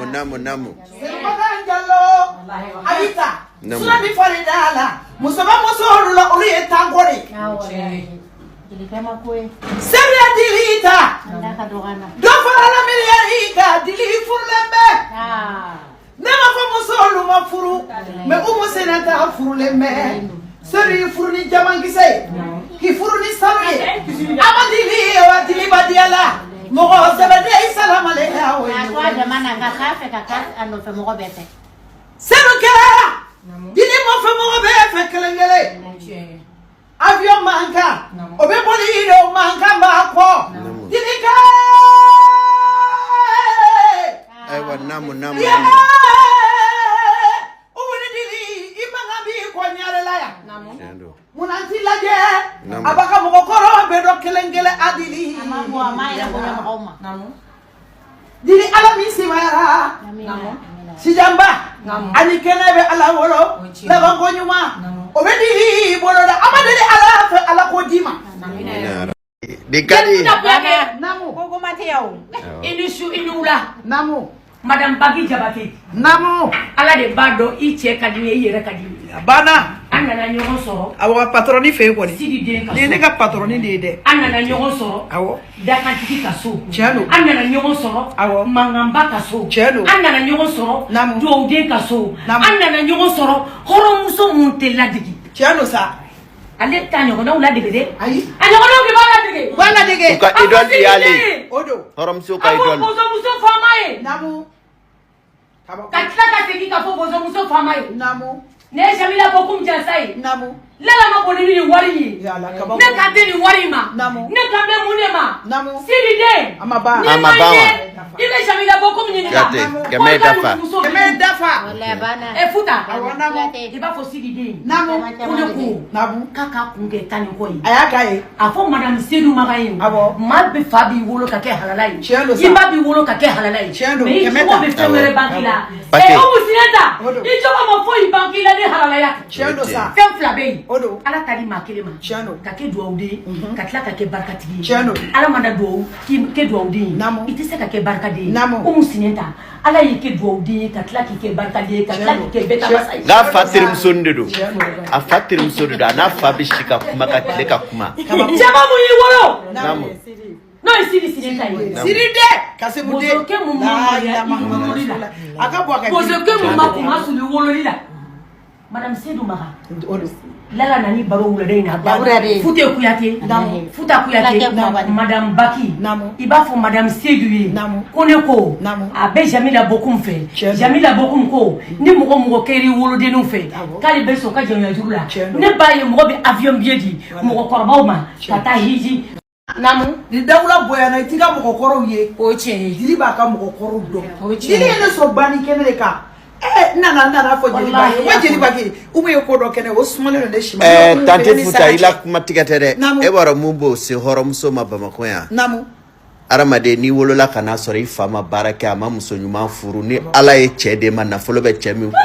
namu. Ayita. Suna mi faridala. Musaba musorula uli etangori. Seria dilita. Dofara la miliarika dili furlembe. Nema fa musolu mafuru. Me umu senata furulembe. Seri furuni jamangise. Ki furuni saruye. Amadili wa dili badiala. Mogo sebede salam alayka wa. Kwa jamana ngakafe kakas anofe mogo bete. Sero kera. Dili mo fe mogo befe kelengele. Avion manka. Obe polido manka mako. Dili ka. Aiwa namu. Uwini dili imangabi kwa nyale laya. Chendo. Munanti laje. Abaka mokokoro bedo kelengele adili. Amamu amai na kunya makauma. Dili ala misi mayara. Sijamba. Ani kenebe ala wolo. Laba ngonyuma. Obe dili boloda. Amadili ala kodima. Dikadi. Namu. Koko mateo. Inisu inula. Namu. Madame Bagi Jabati. Namu. Ala de bado iche kadine yere kadine. Bana. Anana nyogo soro. Awa patroni fe ko ni. Sidi de ka. Ne ka patroni de. Anana nyogo soro. Awo. Dakantiki kaso. Chelo. Anana nyogo soro. Awo. Mangamba kaso. Chelo. Anana nyogo soro. Namu. Doude kaso. Namu. Anana nyogo soro. Horo muso monte ladigi. Chelo sa. Ale tanyo na ula degede. Ayi. Anyogo no ki bala dege. Bala dege. Uka idol diale. Odo. Horom suka idol. Bozo muso famae. Namu. Katla kateki ka fo bozo muso famae. Namu. Ne Jamila bokum jasai. Namu. Lala ma bonini ni wari. Ya la kaba. Ne ka de ni wari ma. Namu. Ne ka be munema. Namu. Sidi de. Amaba. Ibe Jamila bokum ni ni. Gate. Keme dafa. Keme dafa. Wala bana. E futa. Namu. Iba fo sidi de. Namu. Kuneku. Namu. Kaka kunge tani koyi. Ayaka ye. Afo madame Seydou Magayin. Abo. Ma be fabi wolo ka ke halalai. Chelo sa. Imba bi wolo ka ke halalai. Chelo. Me Keme iko be ta. femere bankila. Pake. E o sineta. Odo. Ijo ma fo ibankila ni halalaya. Chelo sa. Fem flabe. Odo. Ala tali makelema. Chelo. Ka ke duaude. Ka tla ka ke barkatigi. Chelo. Ala manda duau ki ke duaude. Namu. Ite se ka ke barkade. Namu. O sineta. Ala yi ke duaude ka tla ki ke barkade ka tla ki ke beta basai. Ga fatirim sondedo. A fatirim sondedo ana fabishika kuma ka tleka kuma. Jama mu yi wolo. Namu. No isiri sineta yi. Siride. Kasi mude. Bozoke mu mama ya Muhammad. Akabwa ka. Bozoke mu makuma sulu wolo lila. Madame Seydou Maga. Odo. Lala nani baro wulade na Wulade. Fute kuyate. Namu. Futa kuyate. Namu. Madame Baki. Namu. Iba fo Madame Seydou yi. Namu. Kone ko. Namu. Abe Jamila bokum fe. Chelo. Jamila bokum ko. Ni mugo keri wolode nu fe. Kali beso ka jonya jurula. Chelo. Ne baye mugo be avion biedi. Mugo korbaw ma. Tata hiji. Namu. Ni dawla boya na itika mokokoro ye. Oche. Dili ba ka mokokoro do. Oche. Dili ene so bani kenele ka. Nana fo jeli ba. Wa jeli ba ki. Ube ko do kene o smale no de shima. Tante futa ila kuma tigate Namu. e wara mumbo se horom so ma bamako ya. Namu. Aramade ni wolola kana sori fama barake ama muso nyuma furu ni ala ye chede man na folo be chemi ku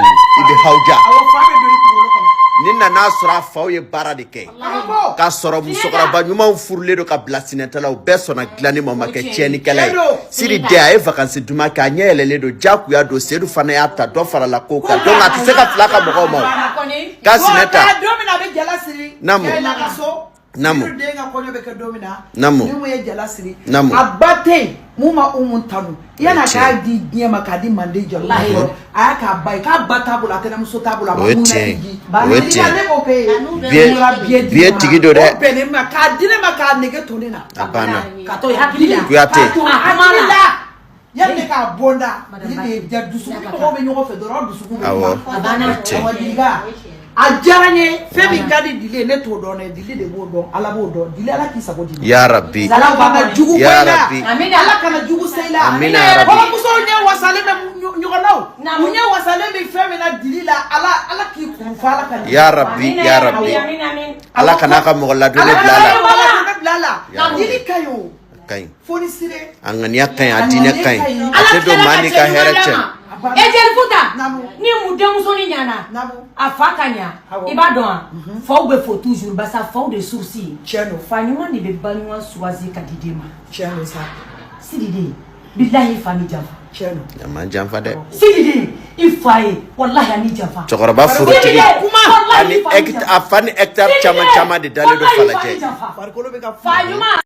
ibi hauja. Awo fa be do ikolo kono. Ni na sora fa ye bara de ke. Alabo. Ka soro muso kora ba nyuma furu le do ka blasinetala o be sona glani mama ke cheni kala. Siri de ay vacances duma ka nyele le do jaku ya do sedu fana ya ta do fara la koka do ngati se ka flaka mo mo. Ka sineta. Domina be jala siri. Namu. Namu. Denga konyo be ke domina. Namu. Ni mo ye jala siri. Namu. Abate muma umuntanu. Yana ka di nyema ka di mande jalo. Aya ka bai ka bata bula tena muso tabula ba muna igi. Ba ni le ko pe. Vie tigi do de. Pe ne ma ka di ne ma ka nege tonina. Abana. Ka to hakili. Kuyate. Amala. Yande ka bonda. Ni de dusu ko be nyogo fe do dusu ko. Awo. Abana. Awadiga. Ajaranye femi kadi dile ne to do ne dile de bo do ala bo do dile ala ki sabo dile Ya Rabbi. ala bana jugu Ya koina Rabbi. Amina. ala kana jugu seila Amina ya Rabbi. wala muso nye wasale me nyugonaw Namu. nye wasale me femi na dile la ala ki kurfa ala kana Ya Rabbi. Ya Rabbi. Amin. Ala kana ka mo la do ala le blala. kana blala Namu. dile kayo Kain. foni sire Angania kain adine kain. Atedo mani ka hereche. Ejel futa. Namu. Ni mudengu so ni nyana. Namu. Afakanya. Awo. Ibadon. Faut be faut toujours basa faut de sourcils. Cheno Fanyuma ni be banyuma choisir kadidema. cheno sa Sidide. billahi fa ni janfa ya man janfa dɛ Sidi i fa ye wallahi ani janfa cɛkɔrɔba forotigi ani a fa ni hectare caman caman de dalen don falajɛ farikolo bɛ ka fa ɲuman